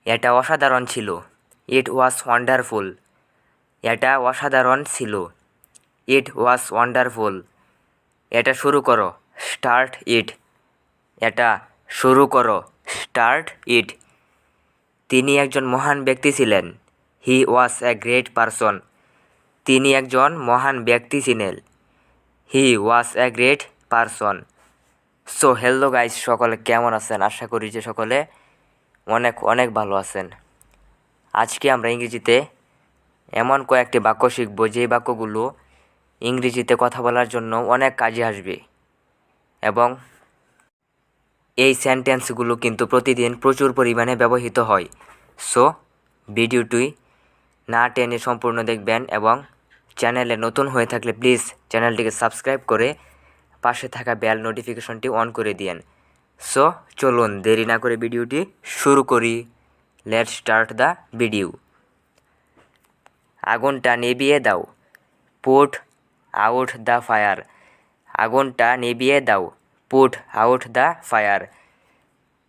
এটা অসাধারণ ছিল। It was wonderful. এটা অসাধারণ ছিল। It was wonderful. এটা শুরু করো। Start it. এটা শুরু করো। Start it. তিনি একজন মহান ব্যক্তি ছিলেন। He was a great person. তিনি একজন মহান ব্যক্তি ছিলেন। He was a great person. So hello guys, সকলে কেমন আছেন? আশা করি যে সকলে অনেক অনেক ভালো আছেন। আজকে আমরা ইংরেজিতে এমন কয়েকটি বাক্য শিখব যে বাক্যগুলো ইংরেজিতে কথা বলার জন্য অনেক কাজে আসবে এবং এই সেন্টেন্সগুলো কিন্তু প্রতিদিন প্রচুর পরিমাণে ব্যবহৃত হয়। সো ভিডিওটি না টেনে সম্পূর্ণ দেখবেন এবং চ্যানেলে নতুন হয়ে থাকলে প্লিজ চ্যানেলটিকে সাবস্ক্রাইব করে পাশে থাকা বেল নোটিফিকেশনটি অন করে দিন। সো চলুন দেরি না করে ভিডিওটি শুরু করি। Let's start the video. আগুনটা নিভিয়ে দাও। Put out the fire. আগুনটা নিভিয়ে দাও। Put out the fire.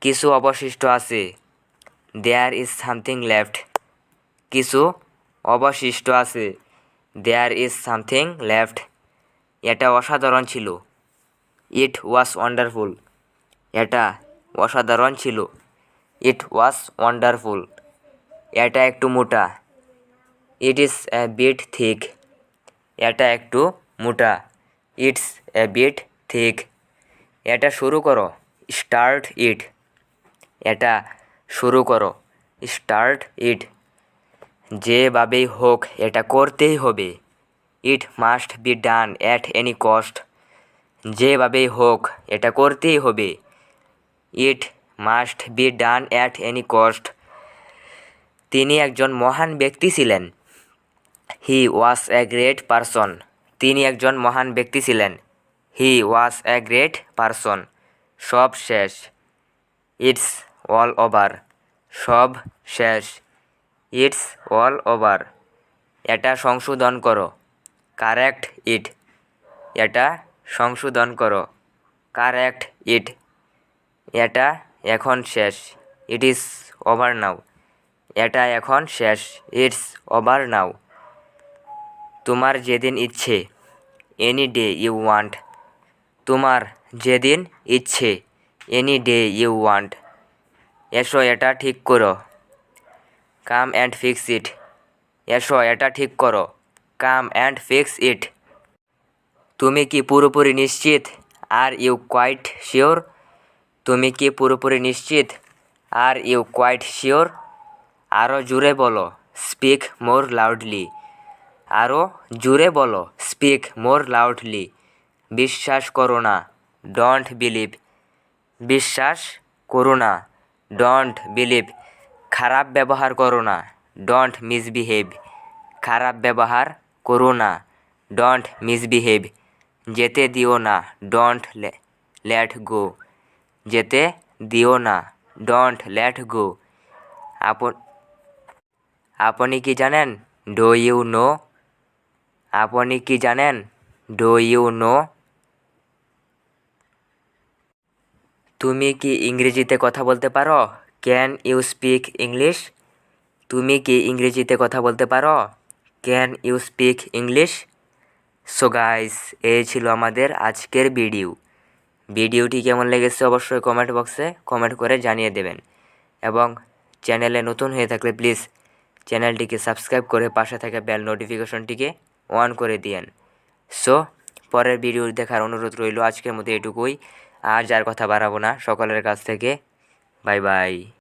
কিছু অবশিষ্ট আছে। There is something left. কিছু অবশিষ্ট আছে। There is something left. এটা অসাধারণ ছিল। It was wonderful. এটা অসাধারণ ছিল। It was wonderful. এটা একটু মোটা। It is a bit thick. এটা একটু মোটা। It's a bit thick. এটা শুরু করো। Start it. এটা শুরু করো। স্টার্ট ইট। যেভাবেই হোক এটা করতেই হবে। It must be done at any cost. যেভাবেই হোক এটা করতেই হবে। It must be done at any cost. তিনি একজন মহান ব্যক্তি ছিলেন। He was a great person. তিনি একজন মহান ব্যক্তি ছিলেন। He was a great person. সব শেষ। It's all over. সব শেষ। It's all over. এটা সংশোধন করো। Correct it. এটা সংশোধন করো। Correct it. এটা এখন শেষ। ইট ইজ ওভার নাও। এটা এখন শেষ। It's over now. তোমার যেদিন ইচ্ছে। Any day you want. তোমার যেদিন ইচ্ছে। Any day you want. এসো এটা ঠিক করো। Come and fix it. এসো এটা ঠিক করো। Come and fix it. তুমি কি পুরোপুরি নিশ্চিত? Are you quite sure? তুমি কি পুরোপুরি নিশ্চিত? Are you quite sure? আরও জোরে বলো। Speak more loudly. আরও জোরে বলো। Speak more loudly. বিশ্বাস করো না। Don't believe. বিশ্বাস করো না। Don't believe. খারাপ ব্যবহার করো না। Don't misbehave. খারাপ ব্যবহার করো না। Don't misbehave. যেতে দিও না। Don't let go. যেতে দিও না। Don't let go. আপনি কি জানেন? Do you know? আপনি কি জানেন? Do you know? তুমি কি ইংরেজিতে কথা বলতে পারো? Can you speak English? তুমি কি ইংরেজিতে কথা বলতে পারো? Can you speak English? So guys, এই ছিল আমাদের আজকের ভিডিও। ভিডিওটি কেমন লেগেছে অবশ্যই কমেন্ট বক্সে কমেন্ট করে জানিয়ে দেবেন এবং চ্যানেলে নতুন হয়ে থাকলে প্লিজ চ্যানেলটিকে সাবস্ক্রাইব করে পাশে থাকা বেল নোটিফিকেশনটিকে অন করে দিয়েন। সো পরের ভিডিও দেখার অনুরোধ রইল। আজকের মতো এটুকুই। আর যার কথা বাড়াবো না। সকলের কাছ থেকে বাই বাই।